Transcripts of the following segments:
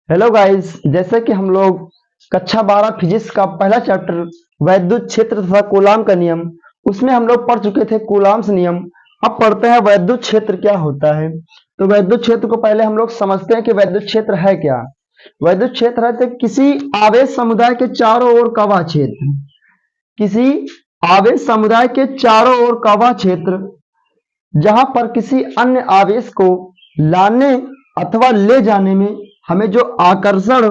Hello guys, जैसे कि हम लोग कक्षा 12 फिजिक्स का पहला चैप्टर वैद्युत क्षेत्र तथा कूलाम का नियम उसमें हम लोग पढ़ चुके थे कूलाम्स नियम। अब पढ़ते हैं वैद्युत क्षेत्र क्या होता है। तो वैद्युत क्षेत्र को पहले हम लोग समझते हैं कि वैद्युत क्षेत्र है क्या। वैद्युत क्षेत्र है तो किसी आवेश समुदाय के चारों ओर का वह क्षेत्र, किसी आवेश समुदाय के चारों ओर का वह क्षेत्र जहां पर किसी अन्य आवेश को लाने अथवा ले जाने में हमें जो आकर्षण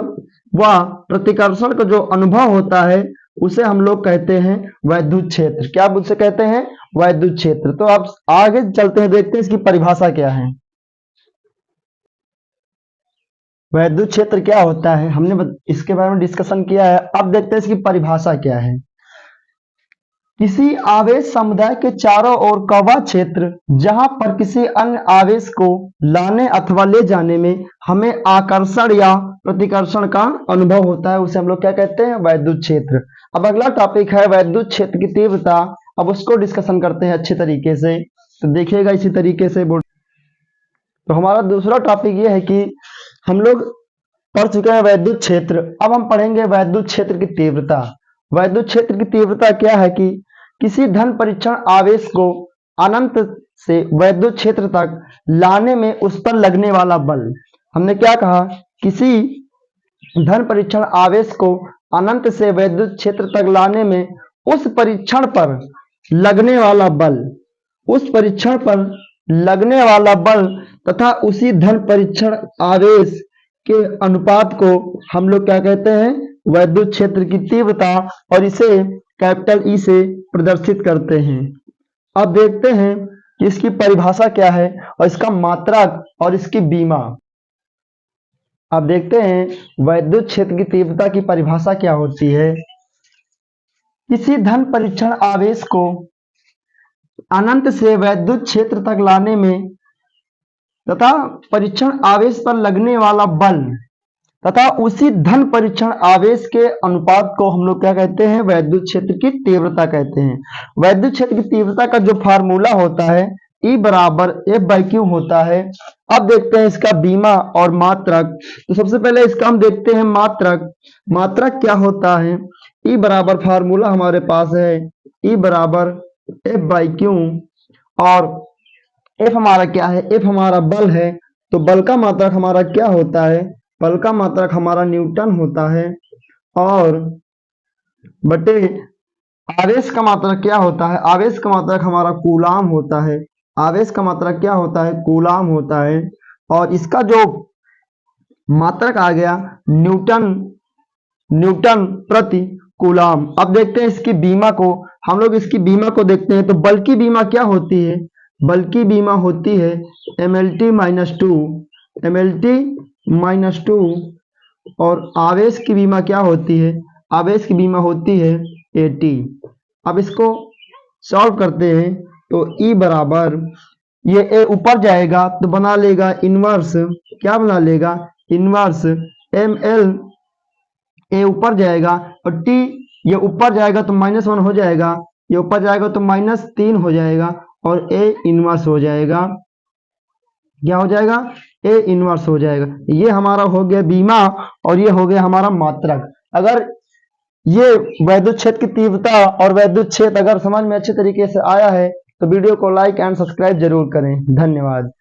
व प्रतिकर्षण का जो अनुभव होता है उसे हम लोग कहते हैं वैद्युत क्षेत्र। क्या उसे कहते हैं? वैद्युत क्षेत्र। तो अब आगे चलते हैं, देखते हैं इसकी परिभाषा क्या है। वैद्युत क्षेत्र क्या होता है हमने इसके बारे में डिस्कशन किया है। अब देखते हैं इसकी परिभाषा क्या है। किसी आवेश समुदाय के चारों ओर का वह क्षेत्र जहां पर किसी अन्य आवेश को लाने अथवा ले जाने में हमें आकर्षण या प्रतिकर्षण का अनुभव होता है उसे हम लोग क्या कहते हैं? वैद्युत क्षेत्र। अब अगला टॉपिक है वैद्युत क्षेत्र की तीव्रता। अब उसको डिस्कशन करते हैं अच्छे तरीके से। तो देखिएगा इसी तरीके से बोर्ड। तो हमारा दूसरा टॉपिक ये है कि हम लोग पढ़ चुके हैं वैद्युत क्षेत्र। अब हम पढ़ेंगे वैद्युत क्षेत्र की तीव्रता। वैद्युत क्षेत्र की तीव्रता क्या है कि किसी धन परीक्षण आवेश को अनंत से वैद्युत क्षेत्र तक लाने में उस पर लगने वाला बल। हमने क्या कहा? किसी धन परीक्षण आवेश को अनंत से वैद्युत क्षेत्र तक लाने में उस परीक्षण पर लगने वाला बल, उस परीक्षण पर लगने वाला बल तथा उसी धन परीक्षण आवेश के अनुपात को हम लोग क्या कहते हैं? वैद्युत क्षेत्र की तीव्रता, और इसे कैपिटल ई से प्रदर्शित करते हैं। अब देखते हैं कि इसकी परिभाषा क्या है और इसका मात्रक और इसकी बीमा। अब देखते हैं वैद्युत क्षेत्र की तीव्रता की परिभाषा क्या होती है। किसी धन परीक्षण आवेश को अनंत से वैद्युत क्षेत्र तक लाने में तथा परीक्षण आवेश पर लगने वाला बल तथा उसी धन परीक्षण आवेश के अनुपात को हम लोग क्या कहते हैं? वैद्युत क्षेत्र की तीव्रता कहते हैं। वैद्युत क्षेत्र की तीव्रता का जो फार्मूला होता है E बराबर F/Q होता है। अब देखते हैं इसका बीमा और मात्रक। तो सबसे पहले इसका हम देखते हैं मात्रक। मात्रक क्या होता है? E बराबर फार्मूला हमारे पास है E बराबर F/Q, और F हमारा क्या है? F हमारा बल है। तो बल का मात्रक हमारा क्या होता है? बल का मात्रक हमारा न्यूटन होता है, और बटे आवेश का मात्रक क्या होता है? आवेश का मात्रक हमारा कूलाम होता है। आवेश का मात्रक क्या होता है? कूलाम होता है। और इसका जो मात्रक आ गया न्यूटन, न्यूटन प्रति कूलाम। अब देखते हैं इसकी बीमा को। हम लोग इसकी बीमा को देखते हैं। तो बल की बीमा क्या होती है? बल की बीमा होती है mlt माइनस टू, और आवेश की बीमा क्या होती है? आवेश की बीमा होती है at। अब इसको सॉल्व करते हैं। तो E बराबर, ये A ऊपर जाएगा तो बना लेगा इनवर्स, क्या बना लेगा? Inverse ml। A ऊपर जाएगा और T ये ऊपर जाएगा तो -1 हो जाएगा, ये ऊपर जाएगा तो -3 हो जाएगा, और A इनवर्स हो जाएगा। क्या हो जाएगा? A इनवर्स हो जाएगा। ये हमारा हो गया बीमा, और ये हो गया हमारा मात्रक। अगर ये वैद्युत क्षेत्र की तीव्रता और वैद्युत क्षेत्र अगर समझ में अच्छे तरीके से आया है तो वीडियो को लाइक एंड सब्सक्राइब जरूर करें। धन्यवाद।